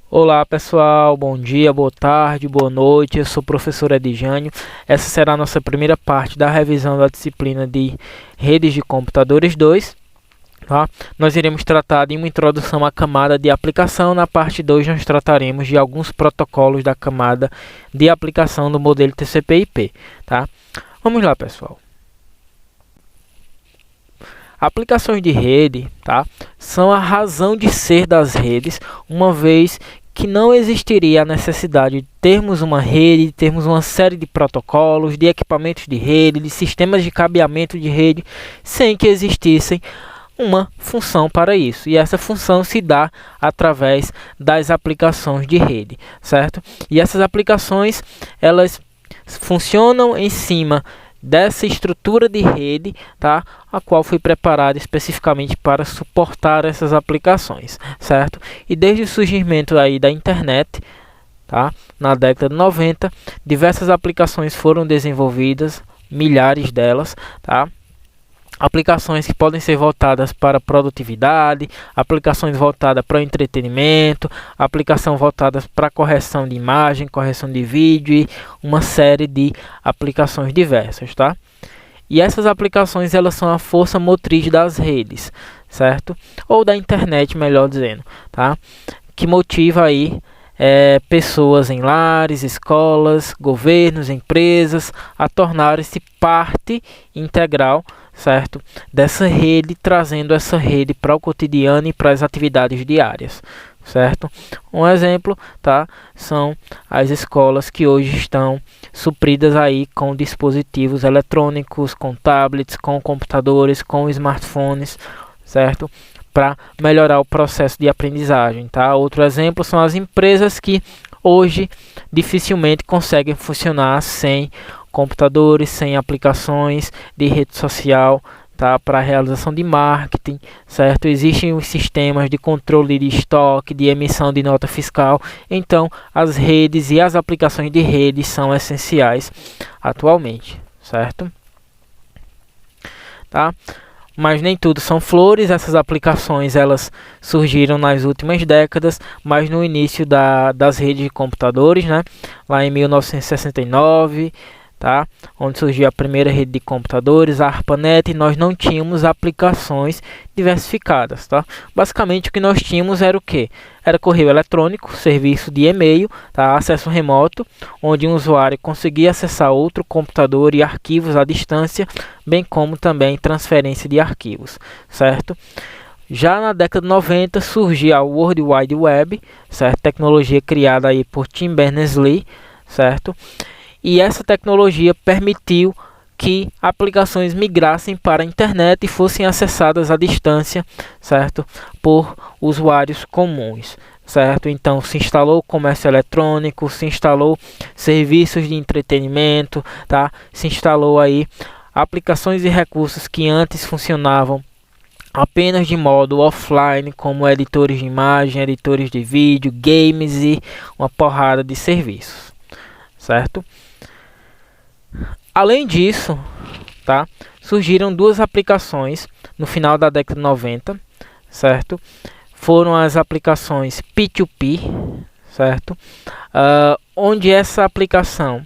Olá pessoal, bom dia, boa tarde, boa noite, eu sou o professor Edjânio. Essa será a nossa primeira parte da revisão da disciplina de Redes de Computadores 2. Tá? Nós iremos tratar de uma introdução à camada de aplicação. Na parte 2 nós trataremos de alguns protocolos da camada de aplicação do modelo TCP/IP. Tá? Vamos lá pessoal. Aplicações de rede, tá, são a razão de ser das redes, uma vez que não existiria a necessidade de termos uma rede, de termos uma série de protocolos, de equipamentos de rede, de sistemas de cabeamento de rede, sem que existissem uma função para isso. E essa função se dá através das aplicações de rede, certo? E essas aplicações, elas funcionam em cima dessa estrutura de rede, tá, a qual foi preparada especificamente para suportar essas aplicações, certo? E desde o surgimento aí da internet, tá, na década de 90, diversas aplicações foram desenvolvidas, milhares delas, tá? Aplicações que podem ser voltadas para produtividade, aplicações voltadas para o entretenimento, aplicação voltadas para correção de imagem, correção de vídeo e uma série de aplicações diversas, tá? E essas aplicações, elas são a força motriz das redes, certo? Ou da internet, melhor dizendo, tá? Que motiva aí pessoas em lares, escolas, governos, empresas a tornarem-se parte integral, certo, dessa rede, trazendo essa rede para o cotidiano e para as atividades diárias, certo? Um exemplo, tá, são as escolas que hoje estão supridas aí com dispositivos eletrônicos, com tablets, com computadores, com smartphones, certo? Para melhorar o processo de aprendizagem, tá? Outro exemplo são as empresas que hoje dificilmente conseguem funcionar sem computadores, sem aplicações de rede social, tá? Para a realização de marketing, certo? Existem os sistemas de controle de estoque, de emissão de nota fiscal. Então, as redes e as aplicações de rede são essenciais atualmente, certo? Tá? Mas nem tudo são flores. Essas aplicações, elas surgiram nas últimas décadas, mas no início das redes de computadores, né? Lá em 1969, tá? Onde surgiu a primeira rede de computadores, a ARPANET, e nós não tínhamos aplicações diversificadas, tá? Basicamente o que nós tínhamos era o que? Era correio eletrônico, serviço de e-mail, tá? Acesso remoto, onde um usuário conseguia acessar outro computador e arquivos à distância, bem como também transferência de arquivos, certo? Já na década de 90 surgiu a World Wide Web, certo? Tecnologia criada aí por Tim Berners-Lee, certo? E essa tecnologia permitiu que aplicações migrassem para a internet e fossem acessadas à distância, certo? Por usuários comuns, certo? Então se instalou comércio eletrônico, se instalou serviços de entretenimento, tá? Se instalou aí aplicações e recursos que antes funcionavam apenas de modo offline, como editores de imagem, editores de vídeo, games e uma porrada de serviços, certo? Além disso, tá, surgiram duas aplicações no final da década de 90, certo? Foram as aplicações P2P, certo? Onde essa aplicação,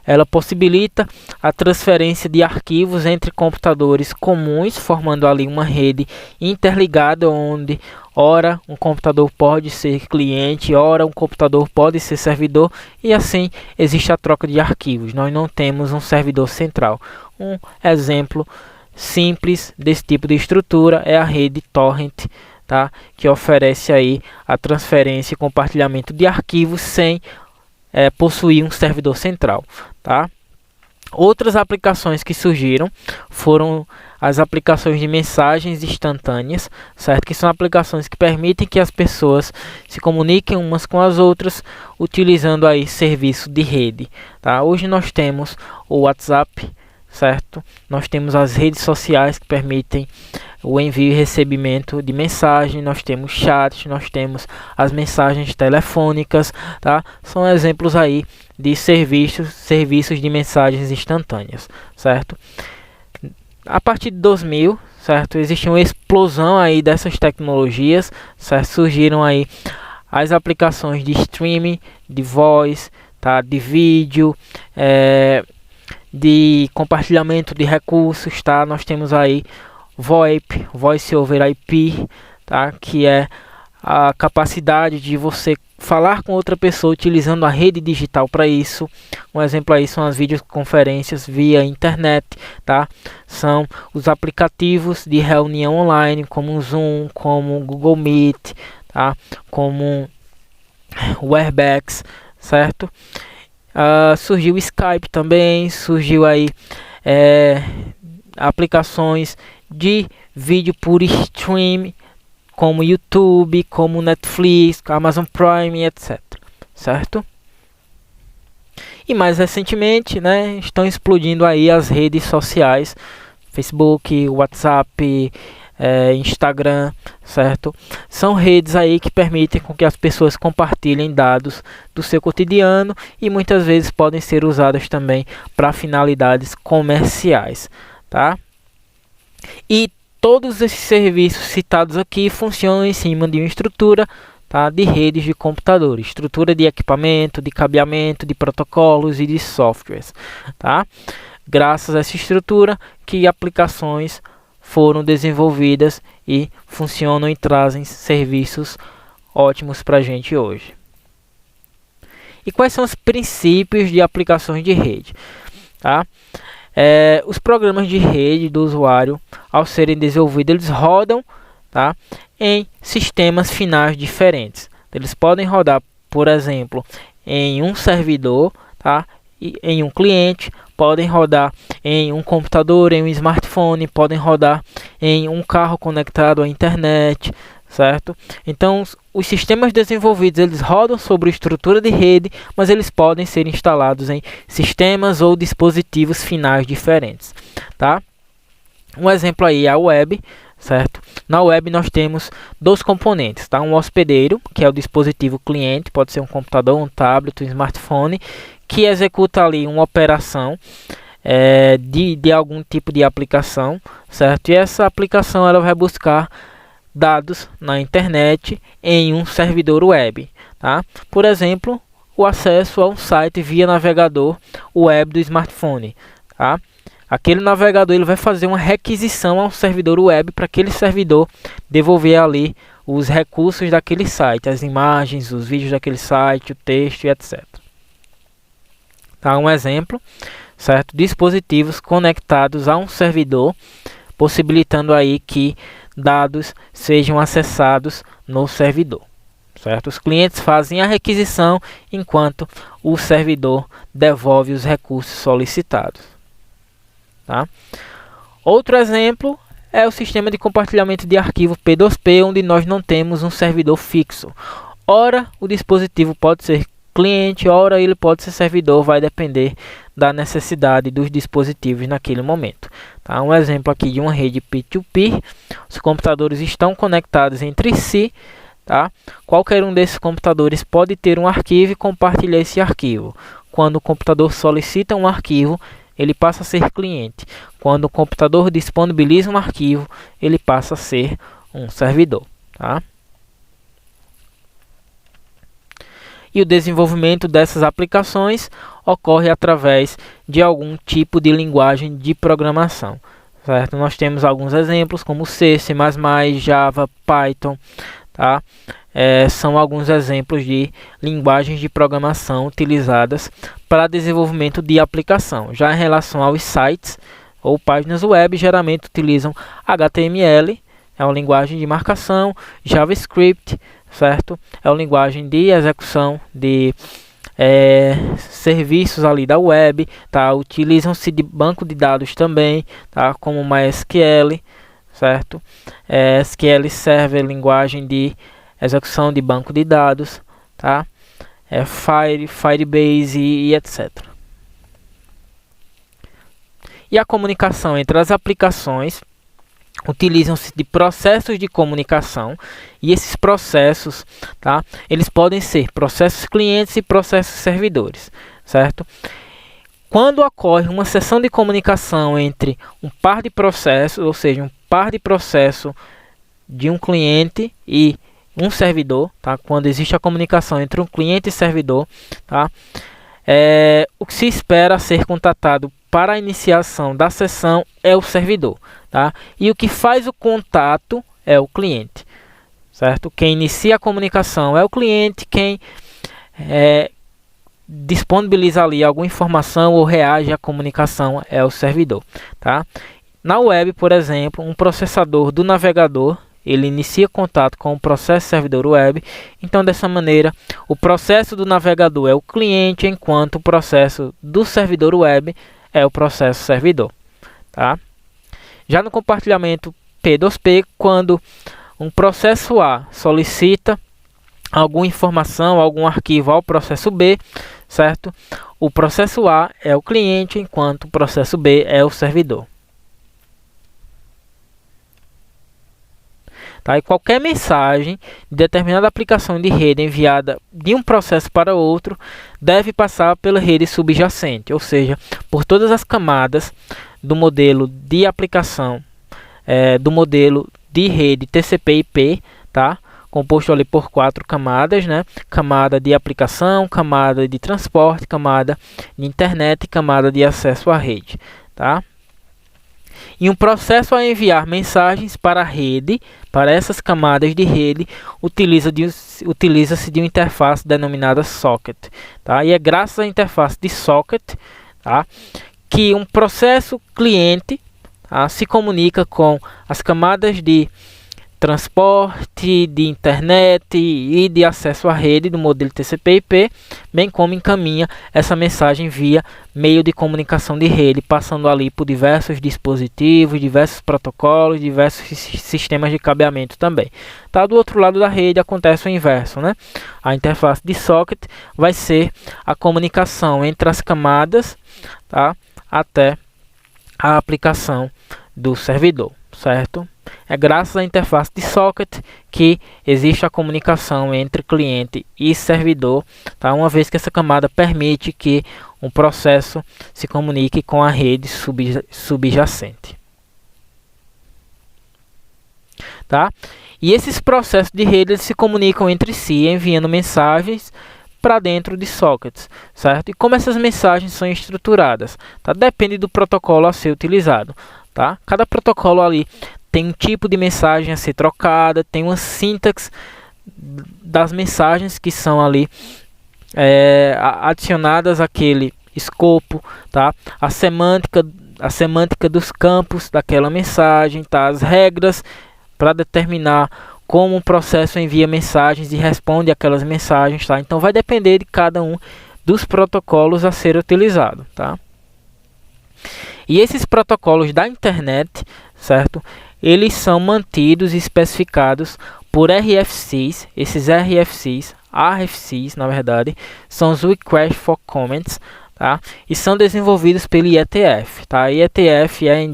ela possibilita a transferência de arquivos entre computadores comuns, formando ali uma rede interligada, onde ora um computador pode ser cliente, ora um computador pode ser servidor, e assim existe a troca de arquivos. Nós não temos um servidor central. Um exemplo simples desse tipo de estrutura é a rede Torrent, tá? Que oferece aí a transferência e compartilhamento de arquivos sem possuir um servidor central, tá? Outras aplicações que surgiram foram as aplicações de mensagens instantâneas, certo? Que são aplicações que permitem que as pessoas se comuniquem umas com as outras utilizando aí serviço de rede, tá? Hoje nós temos o WhatsApp, certo? Nós temos as redes sociais que permitem o envio e recebimento de mensagem, nós temos chats, nós temos as mensagens telefônicas, tá? São exemplos aí de serviços de mensagens instantâneas, certo? A partir de 2000, certo? Existe uma explosão aí dessas tecnologias, certo? Surgiram aí as aplicações de streaming, de voz, tá? De vídeo, de compartilhamento de recursos, tá? Nós temos aí VoIP, Voice over IP, tá? Que é a capacidade de você falar com outra pessoa utilizando a rede digital para isso. Um exemplo aí são as videoconferências via internet, tá? São os aplicativos de reunião online, como o Zoom, como o Google Meet, tá? Como o Webex, certo? Surgiu o Skype também, surgiu aí aplicações de vídeo por stream, como YouTube, como Netflix, Amazon Prime, etc. Certo? E mais recentemente, né, estão explodindo aí as redes sociais, Facebook, WhatsApp, Instagram, certo? São redes aí que permitem com que as pessoas compartilhem dados do seu cotidiano e muitas vezes podem ser usadas também para finalidades comerciais, tá? E todos esses serviços citados aqui funcionam em cima de uma estrutura, tá, de redes de computadores, estrutura de equipamento, de cabeamento, de protocolos e de softwares, tá? Graças a essa estrutura que aplicações foram desenvolvidas e funcionam e trazem serviços ótimos para a gente hoje. E quais são os princípios de aplicações de rede? Tá? Os programas de rede do usuário, ao serem desenvolvidos, eles rodam, tá, em sistemas finais diferentes. Eles podem rodar, por exemplo, em um servidor, tá, e em um cliente, podem rodar em um computador, em um smartphone, podem rodar em um carro conectado à internet, certo? Então, os sistemas desenvolvidos, eles rodam sobre estrutura de rede, mas eles podem ser instalados em sistemas ou dispositivos finais diferentes, tá? Um exemplo aí é a web, certo? Na web nós temos dois componentes, tá? Um hospedeiro, que é o dispositivo cliente, pode ser um computador, um tablet, um smartphone, que executa ali uma operação de algum tipo de aplicação, certo? E essa aplicação ela vai buscar dados na internet em um servidor web, tá? Por exemplo, o acesso a um site via navegador web do smartphone, tá? Aquele navegador ele vai fazer uma requisição a um servidor web para aquele servidor devolver ali os recursos daquele site, as imagens, os vídeos daquele site, o texto e etc. Tá, um exemplo, certo? Dispositivos conectados a um servidor, possibilitando aí que dados sejam acessados no servidor, certo? Os clientes fazem a requisição enquanto o servidor devolve os recursos solicitados, tá? Outro exemplo é o sistema de compartilhamento de arquivo P2P, onde nós não temos um servidor fixo. Ora, o dispositivo pode ser cliente, ora ele pode ser servidor, vai depender da necessidade dos dispositivos naquele momento, tá? Um exemplo aqui de uma rede P2P, os computadores estão conectados entre si, tá? Qualquer um desses computadores pode ter um arquivo e compartilhar esse arquivo. Quando o computador solicita um arquivo, ele passa a ser cliente. Quando o computador disponibiliza um arquivo, ele passa a ser um servidor, tá? E o desenvolvimento dessas aplicações ocorre através de algum tipo de linguagem de programação, certo? Nós temos alguns exemplos como C, C++, Java, Python, tá? São alguns exemplos de linguagens de programação utilizadas para desenvolvimento de aplicação. Já em relação aos sites ou páginas web, geralmente utilizam HTML, é uma linguagem de marcação, JavaScript, certo? É uma linguagem de execução de serviços ali da web, tá? Utilizam-se de banco de dados também, tá? Como MySQL, certo? SQL Server, linguagem de execução de banco de dados, tá? Firebase e etc. E a comunicação entre as aplicações utilizam-se de processos de comunicação, e esses processos, tá, eles podem ser processos clientes e processos servidores, certo? Quando ocorre uma sessão de comunicação entre um par de processos, ou seja, um par de processo de um cliente e um servidor, tá? Quando existe a comunicação entre um cliente e servidor, tá? O que se espera ser contatado para a iniciação da sessão é o servidor, tá? E o que faz o contato é o cliente, certo? Quem inicia a comunicação é o cliente, quem disponibiliza ali alguma informação ou reage à comunicação é o servidor, tá? Na web, por exemplo, um processador do navegador, ele inicia contato com o processo servidor web. Então, dessa maneira, o processo do navegador é o cliente, enquanto o processo do servidor web é o processo servidor, tá? Já no compartilhamento P2P, quando um processo A solicita alguma informação, algum arquivo ao processo B, certo? O processo A é o cliente, enquanto o processo B é o servidor. Tá? E qualquer mensagem de determinada aplicação de rede enviada de um processo para outro deve passar pela rede subjacente, ou seja, por todas as camadas do modelo de aplicação, do modelo de rede TCP/IP, tá? Composto ali por 4 camadas, né? Camada de aplicação, camada de transporte, camada de internet e camada de acesso à rede, tá? E um processo a enviar mensagens para a rede, para essas camadas de rede, utiliza-se de uma interface denominada socket, tá? E é graças à interface de socket, tá, que um processo cliente, tá, se comunica com as camadas de transporte, de internet e de acesso à rede do modelo TCP/IP, bem como encaminha essa mensagem via meio de comunicação de rede, passando ali por diversos dispositivos, diversos protocolos, diversos sistemas de cabeamento também. Tá? Do outro lado da rede acontece o inverso, né? A interface de socket vai ser a comunicação entre as camadas, tá, até a aplicação do servidor, certo? É graças à interface de socket que existe a comunicação entre cliente e servidor, tá? Uma vez que essa camada permite que um processo se comunique com a rede subjacente, tá? E esses processos de rede eles se comunicam entre si, enviando mensagens para dentro de sockets, certo? E como essas mensagens são estruturadas, tá? Depende do protocolo a ser utilizado, tá? Cada protocolo ali tem um tipo de mensagem a ser trocada, tem uma sintaxe das mensagens que são ali adicionadas àquele escopo, tá? A semântica dos campos daquela mensagem, tá? As regras para determinar como um processo envia mensagens e responde aquelas mensagens, tá? Então vai depender de cada um dos protocolos a ser utilizado, tá? E esses protocolos da internet, certo? Eles são mantidos e especificados por RFCs. Esses RFCs, na verdade, são os Request for Comments, tá? E são desenvolvidos pelo IETF, tá? IETF é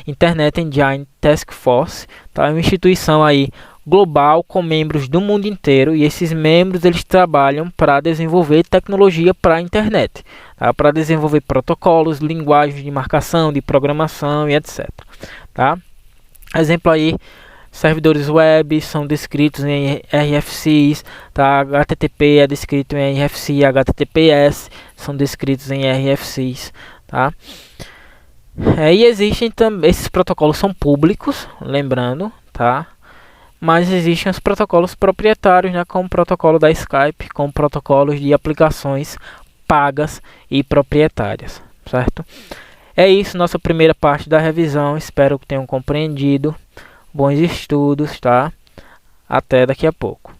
Internet Engine Task Force, tá? É uma instituição aí global com membros do mundo inteiro, e esses membros eles trabalham para desenvolver tecnologia para a internet, tá? Para desenvolver protocolos, linguagens de marcação, de programação e etc, tá? Exemplo aí, servidores web são descritos em RFCs, tá? HTTP é descrito em RFC, HTTPS são descritos em RFCs, tá? E existem também, esses protocolos são públicos, lembrando, tá? Mas existem os protocolos proprietários, né? Como o protocolo da Skype, como protocolos de aplicações pagas e proprietárias, certo? É isso, nossa primeira parte da revisão. Espero que tenham compreendido. Bons estudos, tá? Até daqui a pouco.